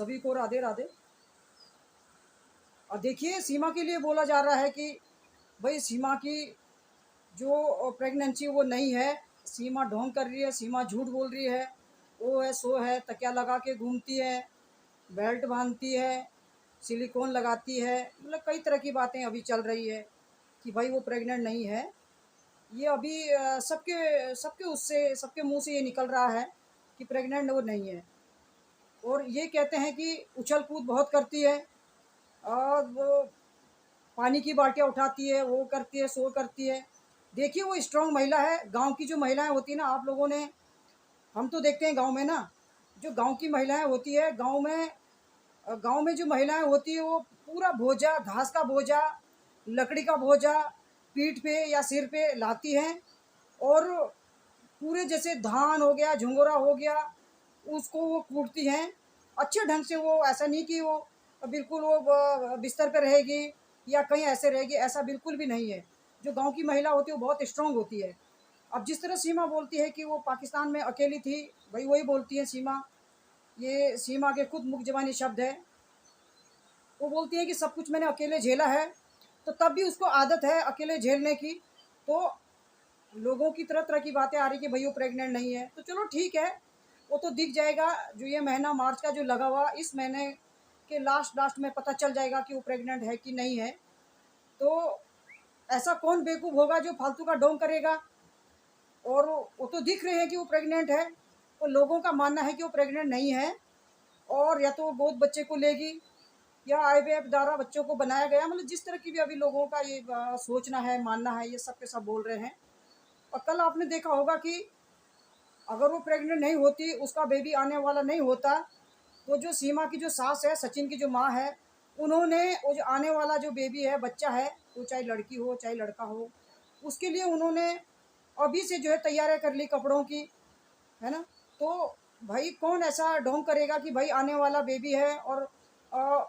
सभी को राधे राधे। और देखिए, सीमा के लिए बोला जा रहा है कि भाई सीमा की जो प्रेगनेंसी वो नहीं है, सीमा ढोंग कर रही है, सीमा झूठ बोल रही है, वो है सो है, तकिया लगा के घूमती है, बेल्ट बांधती है, सिलिकॉन लगाती है, मतलब कई तरह की बातें अभी चल रही है कि भाई वो प्रेग्नेंट नहीं है। ये अभी सबके सबके उससे सबके मुंह से ये निकल रहा है कि प्रेग्नेंट वो नहीं है। और ये कहते हैं कि उछल कूद बहुत करती है, और वो पानी की बाल्टियाँ उठाती है, वो करती है, सो करती है। देखिए, वो स्ट्रांग महिला है। गांव की जो महिलाएं होती है ना, आप लोगों ने, हम तो देखते हैं गांव में ना, जो गांव की महिलाएं होती है, गांव में जो महिलाएं होती है वो पूरा बोझा, घास का बोझा, लकड़ी का बोझा पीठ पे या सिर पे लाती हैं, और पूरे जैसे धान हो गया, झुंगोरा हो गया, उसको वो कूटती हैं अच्छे ढंग से। वो ऐसा नहीं कि वो बिल्कुल वो बिस्तर पे रहेगी या कहीं ऐसे रहेगी, ऐसा बिल्कुल भी नहीं है। जो गांव की महिला होती है वो बहुत स्ट्रांग होती है। अब जिस तरह सीमा बोलती है कि वो पाकिस्तान में अकेली थी, भाई वही बोलती है सीमा। ये सीमा के खुद मुख ज़बानी शब्द है। वो बोलती है कि सब कुछ मैंने अकेले झेला है, तो तब भी उसको आदत है अकेले झेलने की। तो लोगों की तरह तरह की बातें आ रही कि भाई वो प्रेग्नेंट नहीं है, तो चलो ठीक है, वो तो दिख जाएगा। जो ये महीना मार्च का जो लगा हुआ, इस महीने के लास्ट लास्ट में पता चल जाएगा कि वो प्रेग्नेंट है कि नहीं है। तो ऐसा कौन बेवकूफ़ होगा जो फालतू का ढोंग करेगा। और वो तो दिख रहे हैं कि वो प्रेग्नेंट है, तो लोगों का मानना है कि वो प्रेग्नेंट नहीं है, और या तो वो गोद बच्चे को लेगी या आईवीएफ द्वारा बच्चों को बनाया गया। मतलब जिस तरह की भी अभी लोगों का ये सोचना है, मानना है, ये सब के सब बोल रहे हैं। और कल आपने देखा होगा कि अगर वो प्रेग्नेंट नहीं होती, उसका बेबी आने वाला नहीं होता, तो जो सीमा की जो सास है, सचिन की जो माँ है, उन्होंने वो जो आने वाला जो बेबी है, बच्चा है, वो चाहे लड़की हो चाहे लड़का हो, उसके लिए उन्होंने अभी से जो है तैयारियां कर ली कपड़ों की, है ना। तो भाई कौन ऐसा ढोंग करेगा कि भाई आने वाला बेबी है और अ,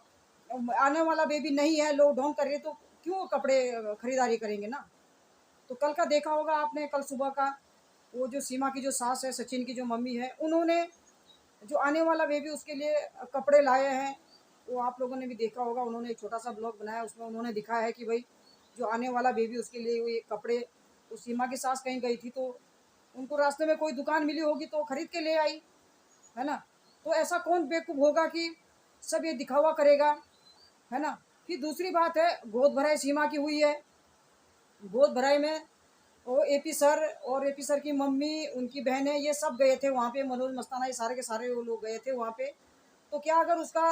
आने वाला बेबी नहीं है, लोग ढोंग कर रहे, तो क्यों कपड़े खरीदारी करेंगे ना। तो कल का देखा होगा आपने, कल सुबह का, वो जो सीमा की जो सास है, सचिन की जो मम्मी है, उन्होंने जो आने वाला बेबी उसके लिए कपड़े लाए हैं। वो आप लोगों ने भी देखा होगा, उन्होंने एक छोटा सा ब्लॉग बनाया, उसमें उन्होंने दिखाया है कि भाई जो आने वाला बेबी उसके लिए ये कपड़े, वो सीमा की सास कहीं गई थी, तो उनको रास्ते में कोई दुकान मिली होगी तो खरीद के ले आई, है ना। तो ऐसा कौन बेवकूफ़ होगा कि सब ये दिखावा करेगा, है ना। फिर दूसरी बात है, गोद भराई सीमा की हुई है। गोद भराई में वो एपी सर और एपी सर की मम्मी, उनकी बहनें, ये सब गए थे वहाँ पे, मनोज मस्ताना, ये सारे के सारे वो लोग गए थे वहाँ पे। तो क्या अगर उसका,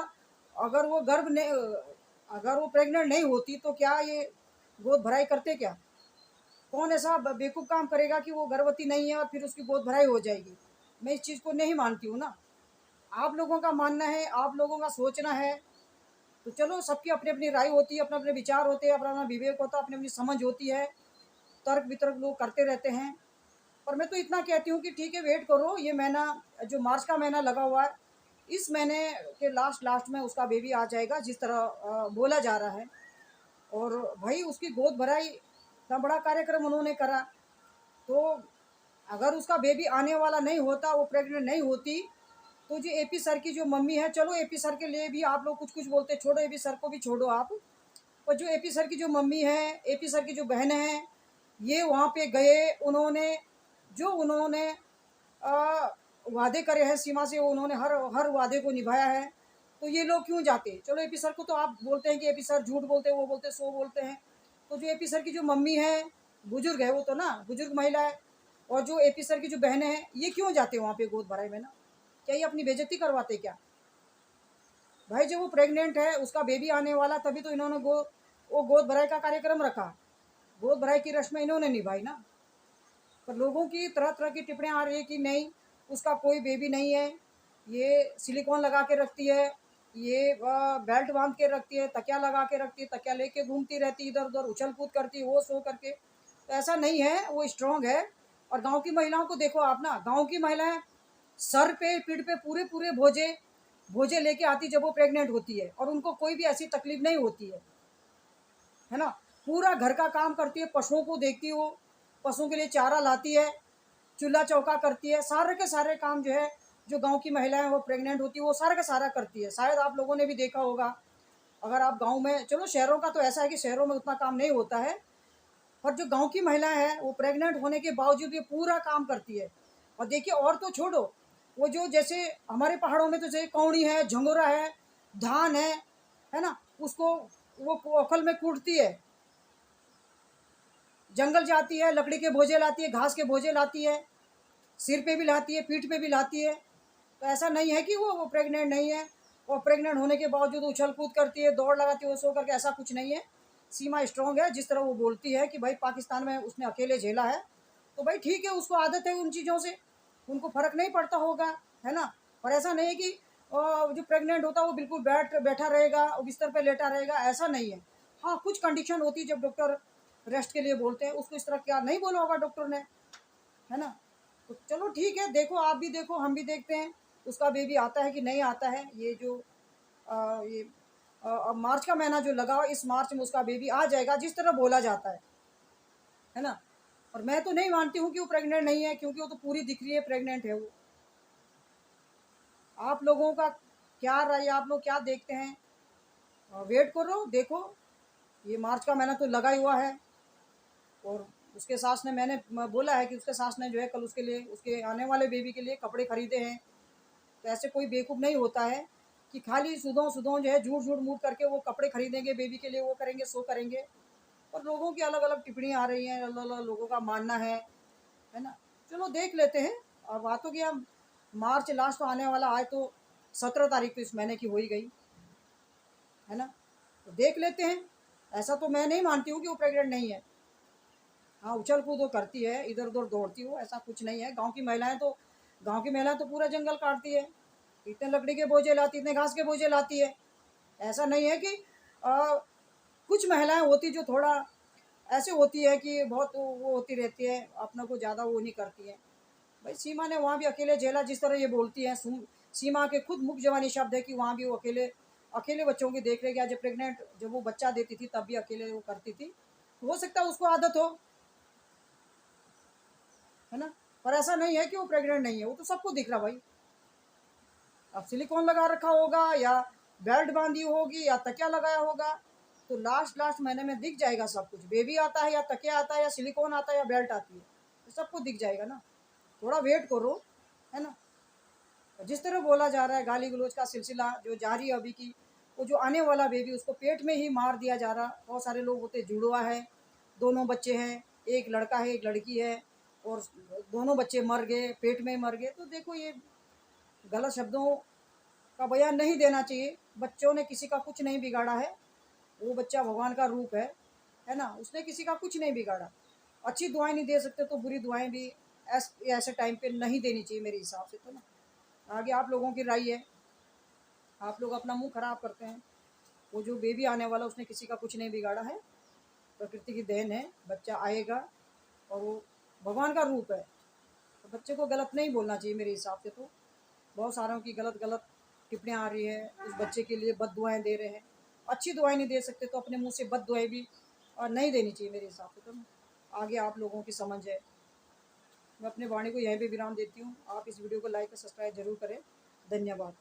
अगर वो गर्भ ने, अगर वो प्रेग्नेंट नहीं होती, तो क्या ये गोद भराई करते क्या। कौन ऐसा बेवकूफ़ काम करेगा कि वो गर्भवती नहीं है और फिर उसकी गोद भराई हो जाएगी। मैं इस चीज़ को नहीं मानती हूँ ना। आप लोगों का मानना है, आप लोगों का सोचना है, तो चलो, सबकी अपनी अपनी राय होती है, अपने अपने विचार होते हैं, अपना अपना विवेक होता है, अपनी अपनी समझ होती है। तर्क वितर्क लोग करते रहते हैं। पर मैं तो इतना कहती हूँ कि ठीक है, वेट करो, ये महीना जो मार्च का महीना लगा हुआ है, इस महीने के लास्ट लास्ट में उसका बेबी आ जाएगा, जिस तरह बोला जा रहा है। और भाई उसकी गोद भराई, इतना बड़ा कार्यक्रम उन्होंने करा, तो अगर उसका बेबी आने वाला नहीं होता, वो प्रेग्नेंट नहीं होती, तो जो एपी सर की जो मम्मी है, चलो एपी सर के लिए भी आप लोग कुछ कुछ बोलते, छोड़ो एपी सर को भी छोड़ो आप। और जो एपी सर की जो मम्मी है, एपी सर की जो बहन है, ये वहाँ पे गए, उन्होंने जो उन्होंने अ, वादे करे हैं सीमा से, वो उन्होंने हर हर वादे को निभाया है। तो ये लोग क्यों जाते। चलो एपी सर को तो आप बोलते हैं कि एपी सर झूठ बोलते हैं, वो बोलते हैं, सो बोलते हैं। तो जो एपी सर की जो मम्मी है, बुजुर्ग है वो तो ना, बुजुर्ग महिला है, और जो एपी सर की जो बहनें हैं, ये क्यों जाते वहाँ पे गोद भराई में ना। क्या ये अपनी बेइज्जती करवाते क्या। भाई जब वो प्रेग्नेंट है, उसका बेबी आने वाला, तभी तो इन्होंने वो गोद भराई का कार्यक्रम रखा, गोद भराई की रस्में इन्होंने निभाई ना। पर लोगों की तरह तरह की टिप्पणियाँ आ रही है कि नहीं, उसका कोई बेबी नहीं है, ये सिलिकॉन लगा के रखती है, ये बेल्ट बांध के रखती है, तकिया लगा के रखती है, तकिया लेके घूमती रहती है, इधर उधर उछल कूद करती है, वो सो करके। तो ऐसा नहीं है, वो स्ट्रांग है। और गांव की महिलाओं को देखो आप ना, गांव की महिलाएं सर पे पीठ पे पूरे पूरे भोजे भोजे लेके आती जब वो प्रेग्नेंट होती है, और उनको कोई भी ऐसी तकलीफ नहीं होती है ना। पूरा घर का काम करती है, पशुओं को देखती है, वो पशुओं के लिए चारा लाती है, चूल्हा चौका करती है, सारे के सारे काम जो है जो गांव की महिलाएं वो प्रेग्नेंट होती है वो सारा का सारा करती है। शायद आप लोगों ने भी देखा होगा, अगर आप गांव में, चलो शहरों का तो ऐसा है कि शहरों में उतना काम नहीं होता है, पर जो गांव की महिलाएं हैं वो प्रेग्नेंट होने के बावजूद ये पूरा काम करती है। और देखिए, और तो छोड़ो, वो जो जैसे हमारे पहाड़ों में तो जैसे कौड़ी है, झंगोरा है, धान है ना, उसको वो ओखल में कूटती है, जंगल जाती है, लकड़ी के भोजे लाती है, घास के भोजे लाती है, सिर पे भी लाती है, पीठ पे भी लाती है। तो ऐसा नहीं है कि वो प्रेग्नेंट नहीं है। और प्रेग्नेंट होने के बावजूद उछल कूद करती है, दौड़ लगाती है, वो सो करके, ऐसा कुछ नहीं है। सीमा स्ट्रांग है। जिस तरह वो बोलती है कि भाई पाकिस्तान में उसने अकेले झेला है, तो भाई ठीक है, उसको आदत है उन चीज़ों से, उनको फ़र्क नहीं पड़ता होगा, है ना। पर ऐसा नहीं है कि जो प्रेग्नेंट होता है वो बिल्कुल बैठा रहेगा, वो बिस्तर पे लेटा रहेगा, ऐसा नहीं है। हाँ, कुछ कंडीशन होती है जब डॉक्टर रेस्ट के लिए बोलते हैं, उसको इस तरह क्या नहीं बोला होगा डॉक्टर ने, है ना। तो चलो ठीक है, देखो, आप भी देखो, हम भी देखते हैं उसका बेबी आता है कि नहीं आता है। ये जो ये अब मार्च का महीना जो लगा, इस मार्च में उसका बेबी आ जाएगा जिस तरह बोला जाता है ना। और मैं तो नहीं मानती हूँ कि वो प्रेग्नेंट नहीं है, क्योंकि वो तो पूरी दिख रही है प्रेग्नेंट है वो। आप लोगों का क्या राय है, आप लोग क्या देखते हैं? वेट करो, देखो, ये मार्च का महीना तो लगा ही हुआ है। और उसके सास ने, मैंने बोला है कि उसके सास ने जो है कल उसके लिए, उसके आने वाले बेबी के लिए कपड़े खरीदे हैं। तो ऐसे कोई बेवकूफ़ नहीं होता है कि खाली सुदों सुदों जो है झूठ झूठ मूठ करके वो कपड़े खरीदेंगे बेबी के लिए, वो करेंगे, सो करेंगे। और लोगों की अलग अलग टिप्पणियाँ आ रही हैं, अलग अलग लोगों का मानना है ना। चलो देख लेते हैं। और बातों की, हम मार्च लास्ट तो आने वाला, आज तो 17 तारीख तो इस महीने की हो ही गई, है ना। तो देख लेते हैं। ऐसा तो मैं नहीं मानती हूँ कि वो प्रेग्नेंट नहीं है। हाँ, उछल कूद वो करती है, इधर उधर दौड़ती हो, ऐसा कुछ नहीं है। गांव की महिलाएं तो पूरा जंगल काटती है, इतने लकड़ी के बोझे लाती, इतने घास के बोझे लाती है। ऐसा नहीं है कि कुछ महिलाएं होती जो थोड़ा ऐसे होती है कि बहुत वो होती रहती है, अपना को ज़्यादा वो नहीं करती है। भाई सीमा ने वहाँ भी अकेले झेला, जिस तरह ये बोलती है। सीमा के खुद मुख जवानी शब्द है कि वहाँ भी वो अकेले अकेले बच्चों की देख रेख, या जब प्रेग्नेंट, जब वो बच्चा देती थी तब भी अकेले वो करती थी। तो हो सकता है उसको आदत हो, है ना। पर ऐसा नहीं है कि वो प्रेग्नेंट नहीं है, वो तो सबको दिख रहा भाई। अब सिलिकॉन लगा रखा होगा, या बेल्ट बांधी होगी, या तकिया लगाया होगा, तो लास्ट लास्ट महीने में दिख जाएगा सब कुछ। बेबी आता है, या तकिया आता है, या सिलिकॉन आता है, या बेल्ट आती है, तो सबको दिख जाएगा ना। थोड़ा वेट करो, है ना। जिस तरह बोला जा रहा है, गाली गलौज का सिलसिला जो जारी है अभी की, वो जो आने वाला बेबी उसको पेट में ही मार दिया जा रहा। बहुत सारे लोग होते, जुड़वा है, दोनों बच्चे हैं, एक लड़का है एक लड़की है, और दोनों बच्चे मर गए, पेट में मर गए। तो देखो, ये गलत शब्दों का बयान नहीं देना चाहिए। बच्चों ने किसी का कुछ नहीं बिगाड़ा है, वो बच्चा भगवान का रूप है ना, उसने किसी का कुछ नहीं बिगाड़ा। अच्छी दुआएं नहीं दे सकते तो बुरी दुआएं भी ऐसे टाइम पे नहीं देनी चाहिए मेरे हिसाब से, तो ना। आगे आप लोगों की राय है, आप लोग अपना मुंह खराब करते हैं। वो जो बेबी आने वाला, उसने किसी का कुछ नहीं बिगाड़ा है, प्रकृति की देन है, बच्चा आएगा, और वो भगवान का रूप है। तो बच्चे को गलत नहीं बोलना चाहिए मेरे हिसाब से। तो बहुत सारों की गलत गलत टिप्पणियाँ आ रही है, उस बच्चे के लिए बद दुआएँ दे रहे हैं। अच्छी दुआएं नहीं दे सकते तो अपने मुंह से बद दुआएं भी नहीं देनी चाहिए मेरे हिसाब से, तो ना। आगे आप लोगों की समझ है। मैं अपने वाणी को यहीं पे विराम देती हूँ। आप इस वीडियो को लाइक और सब्सक्राइब जरूर करें। धन्यवाद।